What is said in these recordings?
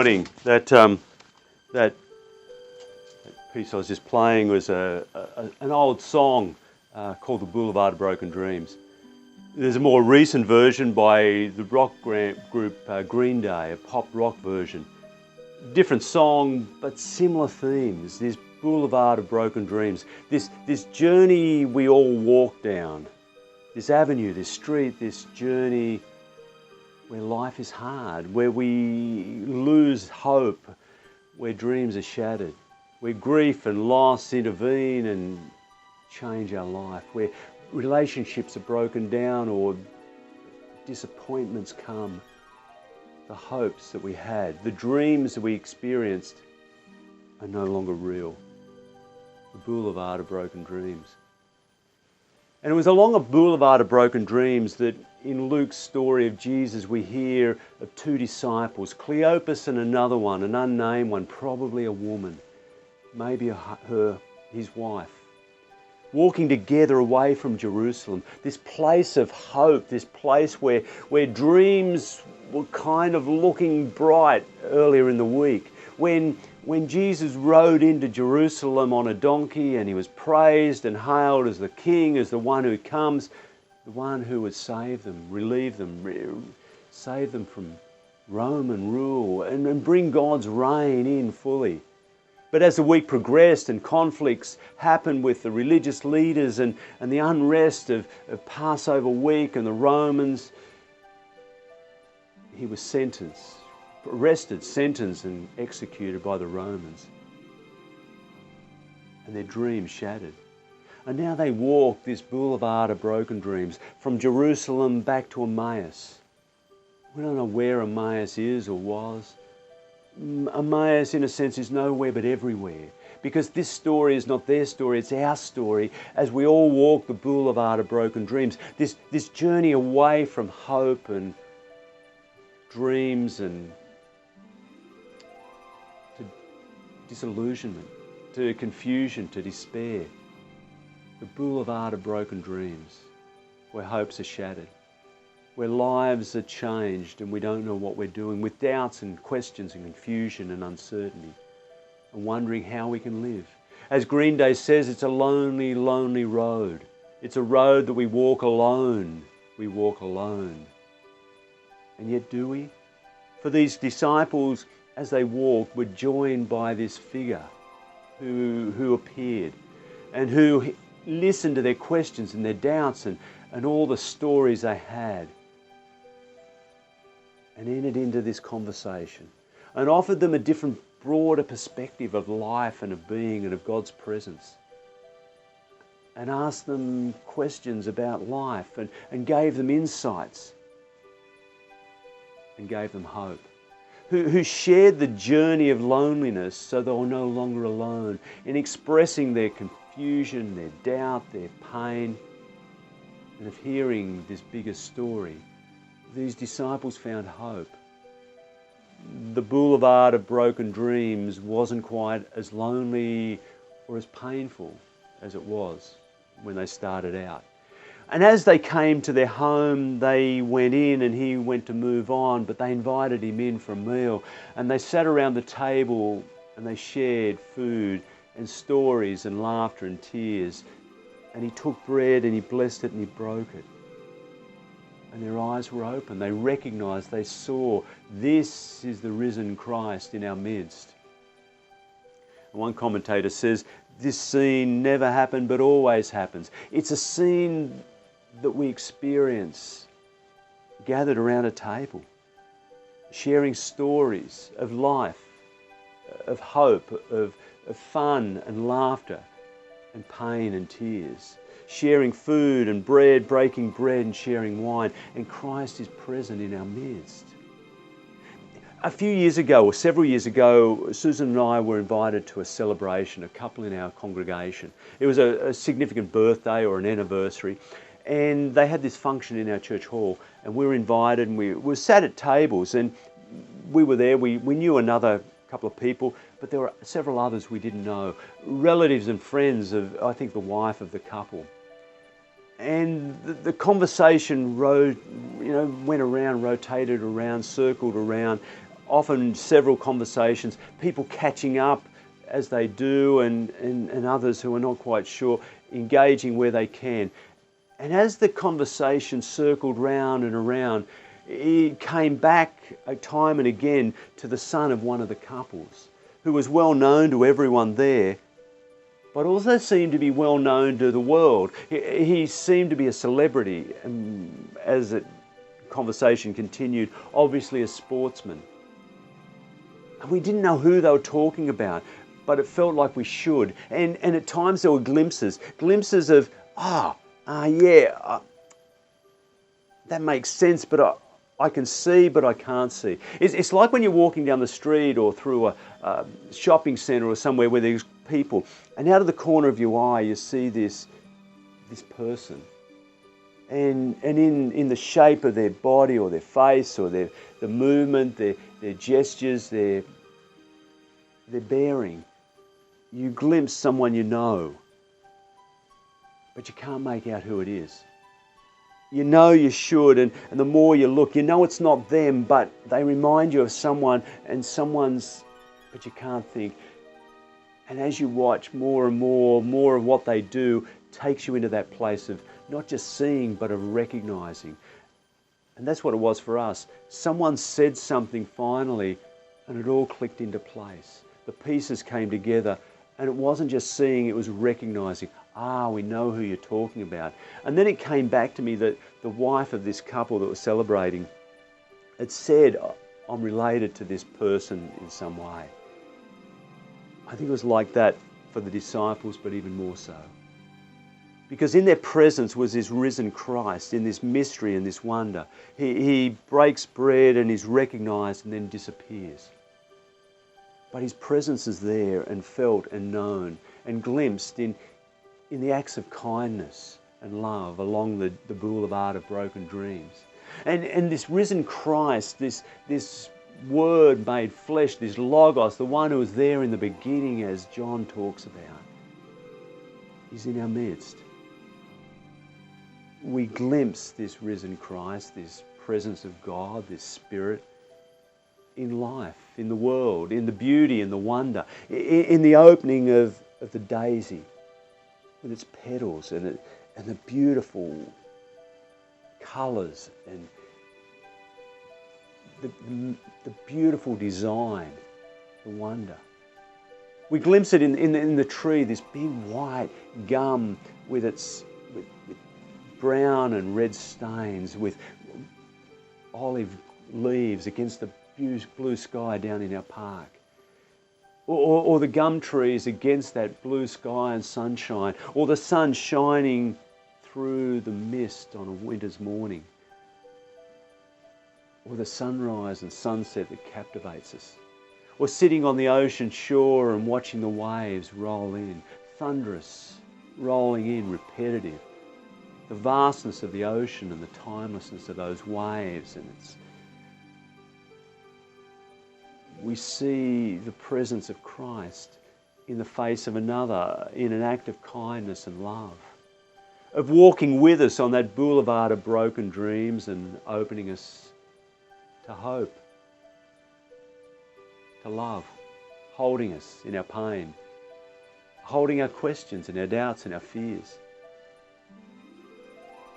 morning. That piece I was just playing was an old song called The Boulevard of Broken Dreams. There's a more recent version by the rock group Green Day, a pop rock version. Different song, but similar themes. This Boulevard of Broken Dreams, this journey we all walk down, this avenue, this street, this journey where life is hard, where we lose hope, where dreams are shattered, where grief and loss intervene and change our life, where relationships are broken down or disappointments come. The hopes that we had, the dreams that we experienced are no longer real. The Boulevard of Broken Dreams. And it was along a Boulevard of Broken Dreams that in Luke's story of Jesus we hear of two disciples, Cleopas and another one, an unnamed one, probably a woman, maybe his wife, walking together away from Jerusalem, this place of hope, this place where dreams were kind of looking bright earlier in the week. When Jesus rode into Jerusalem on a donkey and he was praised and hailed as the King, as the one who comes, the one who would save them, relieve them, save them from Roman rule and bring God's reign in fully. But as the week progressed and conflicts happened with the religious leaders and the unrest of Passover week and the Romans, he was arrested, sentenced and executed by the Romans. And their dreams shattered. And now they walk this Boulevard of Broken Dreams from Jerusalem back to Emmaus. We don't know where Emmaus is or was. Emmaus, in a sense, is nowhere but everywhere. Because this story is not their story, it's our story as we all walk the Boulevard of Broken Dreams. This journey away from hope and dreams and to disillusionment, to confusion, to despair. The Boulevard of Broken Dreams, where hopes are shattered, where lives are changed and we don't know what we're doing, with doubts and questions and confusion and uncertainty, and wondering how we can live. As Green Day says, it's a lonely, lonely road. It's a road that we walk alone. We walk alone. And yet do we? For these disciples, as they walked, were joined by this figure who appeared and who listened to their questions and their doubts and all the stories they had, and entered into this conversation and offered them a different, broader perspective of life and of being and of God's presence, and asked them questions about life and gave them insights and gave them hope, who shared the journey of loneliness so they were no longer alone in expressing their confusion, their doubt, their pain, and of hearing this bigger story. These disciples found hope. The Boulevard of Broken Dreams wasn't quite as lonely or as painful as it was when they started out. And as they came to their home, they went in and he went to move on, but they invited him in for a meal. And they sat around the table and they shared food and stories and laughter and tears. And he took bread and he blessed it and he broke it. And their eyes were open. They recognized, they saw, this is the risen Christ in our midst. And one commentator says, this scene never happened but always happens. It's a scene that we experience gathered around a table, sharing stories of life, of hope, of fun and laughter and pain and tears, sharing food and bread, breaking bread and sharing wine, and Christ is present in our midst. A few years ago, or several years ago, Susan and I were invited to a celebration, a couple in our congregation. It was a significant birthday or an anniversary, and they had this function in our church hall, and we were invited, and we were sat at tables, and we were there. We knew another couple of people, but there were several others we didn't know, relatives and friends of, I think, the wife of the couple. And the conversation went around, rotated around, circled around often several conversations, people catching up as they do, and others who are not quite sure, engaging where they can. And as the conversation circled round and around, it came back time and again to the son of one of the couples, who was well known to everyone there, but also seemed to be well known to the world. He seemed to be a celebrity, as the conversation continued, obviously a sportsman. And we didn't know who they were talking about, but it felt like we should. And at times there were glimpses of, that makes sense, but I can see, but I can't see. It's like when you're walking down the street or through a shopping centre or somewhere where there's people, and out of the corner of your eye you see this person. And in the shape of their body or their face or the movement, their gestures, their bearing, you glimpse someone you know, but you can't make out who it is. You know you should, and the more you look, you know it's not them, but they remind you of someone, but you can't think. And as you watch more and more of what they do takes you into that place of not just seeing, but of recognizing. And that's what it was for us. Someone said something finally, and it all clicked into place. The pieces came together, and it wasn't just seeing, it was recognizing. We know who you're talking about. And then it came back to me that the wife of this couple that was celebrating had said, I'm related to this person in some way. I think it was like that for the disciples, but even more so. Because in their presence was this risen Christ, in this mystery and this wonder. He breaks bread and is recognized and then disappears. But his presence is there and felt and known and glimpsed in the acts of kindness and love along the Boulevard of broken dreams. And this risen Christ, this Word made flesh, this Logos, the one who was there in the beginning, as John talks about, is in our midst. We glimpse this risen Christ, this presence of God, this Spirit, in life, in the world, in the beauty and the wonder, in the opening of the daisy, with its petals and the beautiful colours and the beautiful design, the wonder. We glimpse it in the tree, this big white gum with brown and red stains, with olive leaves against the blue sky down in our park. Or the gum trees against that blue sky and sunshine, or the sun shining through the mist on a winter's morning, or the sunrise and sunset that captivates us, or sitting on the ocean shore and watching the waves roll in, thunderous, rolling in, repetitive. The vastness of the ocean and the timelessness of those waves, and we see the presence of Christ in the face of another, in an act of kindness and love, of walking with us on that boulevard of broken dreams and opening us to hope, to love, holding us in our pain, holding our questions and our doubts and our fears.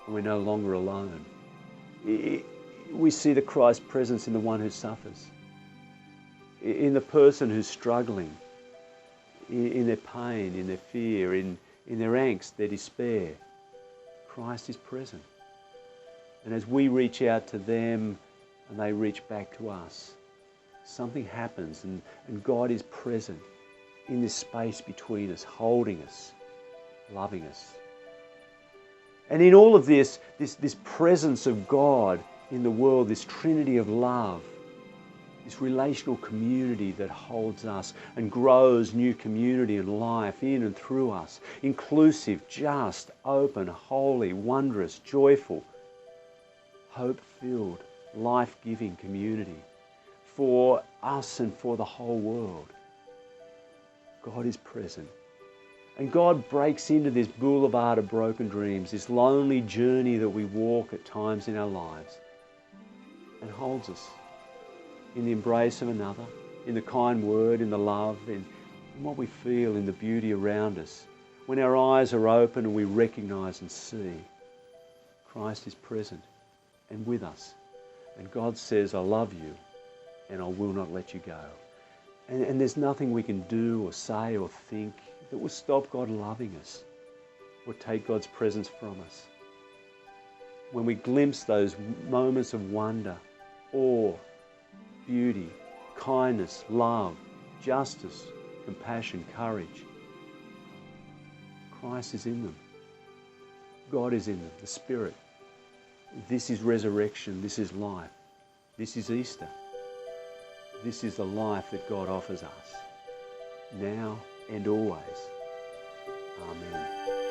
And we're no longer alone. We see the Christ presence in the one who suffers, in the person who's struggling, in their pain, in their fear, in their angst, their despair. Christ is present. And as we reach out to them and they reach back to us, something happens and God is present in this space between us, holding us, loving us. And in all of this presence of God in the world, this trinity of love, this relational community that holds us and grows new community and life in and through us, inclusive, just, open, holy, wondrous, joyful, hope-filled, life-giving community for us and for the whole world. God is present. And God breaks into this boulevard of broken dreams, this lonely journey that we walk at times in our lives, and holds us in the embrace of another, in the kind word, in the love, in what we feel, in the beauty around us. When our eyes are open and we recognise and see Christ is present and with us. And God says, I love you and I will not let you go. And there's nothing we can do or say or think that will stop God loving us or take God's presence from us. When we glimpse those moments of wonder, awe, beauty, kindness, love, justice, compassion, courage, Christ is in them. God is in them, the Spirit. This is resurrection, this is life. This is Easter. This is the life that God offers us, now and always. Amen.